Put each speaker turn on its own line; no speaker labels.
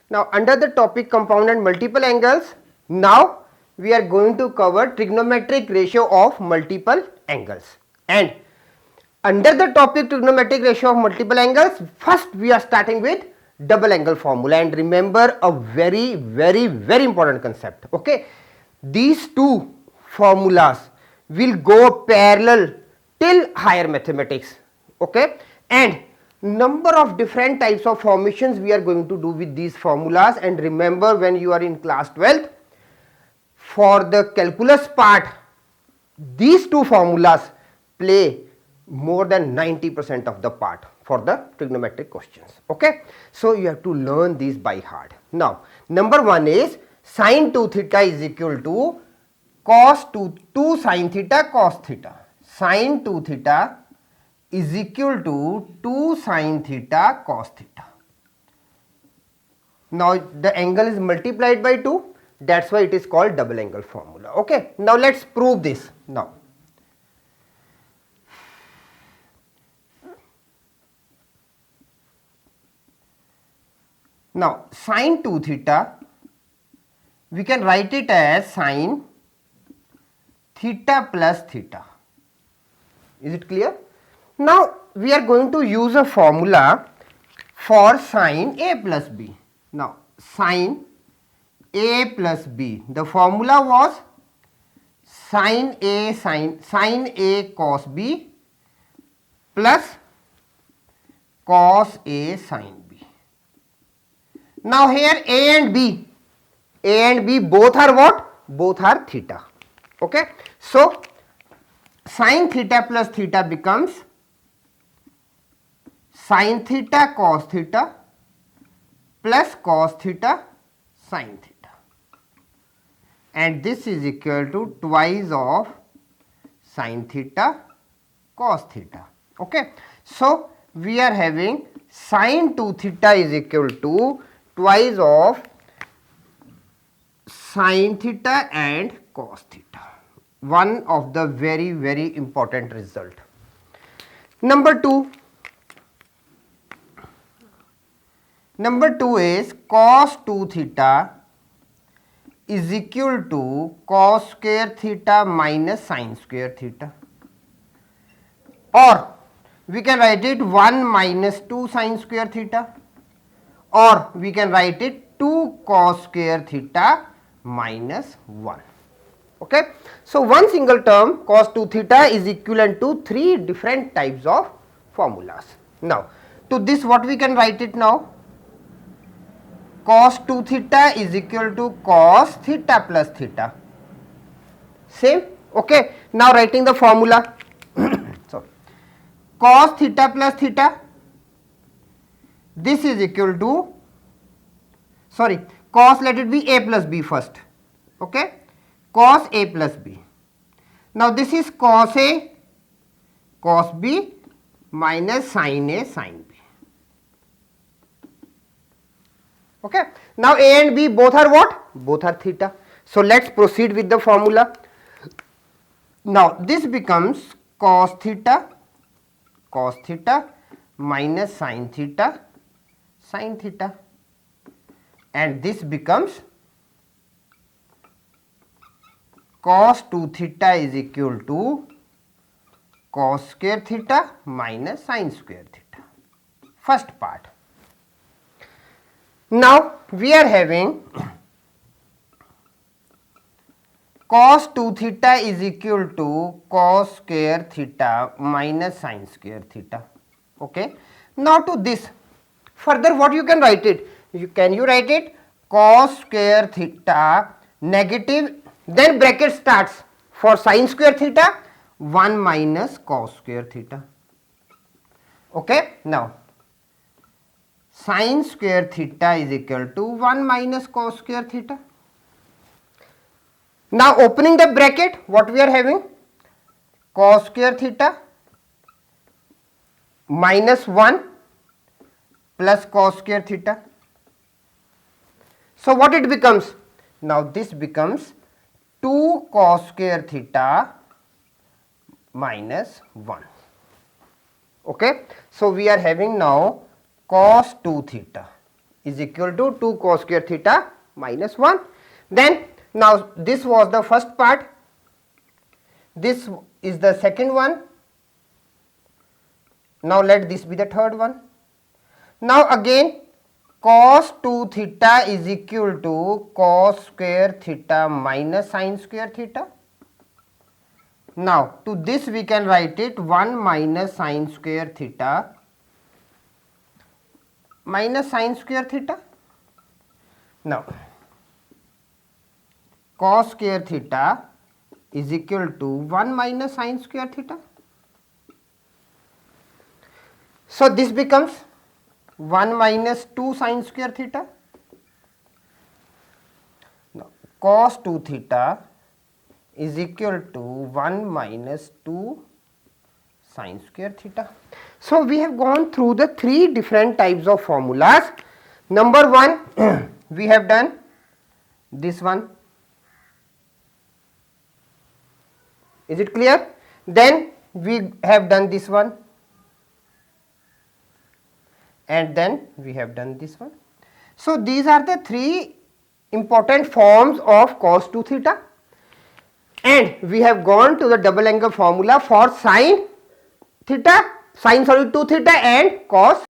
Now under the topic compound and multiple angles, now we are going to cover trigonometric ratio of multiple angles. And under the topic trigonometric ratio of multiple angles, first we are starting with double angle formula, and remember a very important concept. Okay, these two formulas will go parallel till higher mathematics. Okay, and number of different types of formations we are going to do with these formulas. And remember, when you are in class 12th, for the calculus part, these two formulas play more than 90% of the part for the trigonometric questions. Okay, so you have to learn these by heart. Now number one is sin 2 theta is equal to cos 2 sin theta cos theta. Sin 2 theta is equal to 2 sin theta cos theta. Now the angle is multiplied by 2, that's why it is called double angle formula. Okay, now let's prove this. Now sin 2 theta, we can write it as sin theta plus theta. Is it clear? Now we are going to use a formula for sin a plus b. Now sin a plus b, the formula was sin a cos b plus cos a sin b. Now here a and b both are what? Both are theta. Okay, so sin theta plus theta becomes sin theta cos theta plus cos theta sin theta, and this is equal to twice of sin theta cos theta. Okay, so we are having sin 2 theta is equal to twice of sin theta and cos theta. One of the very important result. Number two is cos 2 theta is equal to cos square theta minus sin square theta, or we can write it 1 minus 2 sin square theta, or we can write it 2 cos square theta minus 1. Okay, so one single term cos 2 theta is equivalent to three different types of formulas. Now to this, what we can write it now? Cos 2 theta is equal to cos theta plus theta. Same. Okay, now writing the formula. So cos theta plus theta, this is equal to, sorry, cos, let it be a plus b first. Okay, cos a plus b. Now this is cos a cos b minus sin a sin b. Okay, now a and b both are what? Both are theta. So let's proceed with the formula. Now this becomes cos theta minus sin theta sin theta, and this becomes cos 2 theta is equal to cos square theta minus sin square theta. First part. Now we are having cos 2 theta is equal to cos square theta minus sin square theta. Okay, now to this, further what you can write it? Can you write it cos square theta negative, then bracket starts for sin square theta 1 minus cos square theta. Okay, now sin square theta is equal to 1 minus cos square theta. Now opening the bracket, what we are having? Cos square theta minus 1 plus cos square theta. So what it becomes? Now this becomes 2 cos square theta minus 1. Okay, so we are having now cos 2 theta is equal to 2 cos square theta minus 1. Then now this was the first part, this is the second one. Now let this be the third one. Now again cos 2 theta is equal to cos square theta minus sin square theta. Now to this we can write it 1 minus sin square theta minus sin square theta. Now cos square theta is equal to 1 minus sin square theta. So this becomes 1 minus 2 sin square theta. Now cos 2 theta is equal to 1 minus 2 sin square theta. So we have gone through the three different types of formulas. Number one, we have done this one. Is it clear? Then we have done this one, and then we have done this one. So these are the three important forms of cos 2 theta, and we have gone to the double angle formula for sin theta, sin 2 theta and cos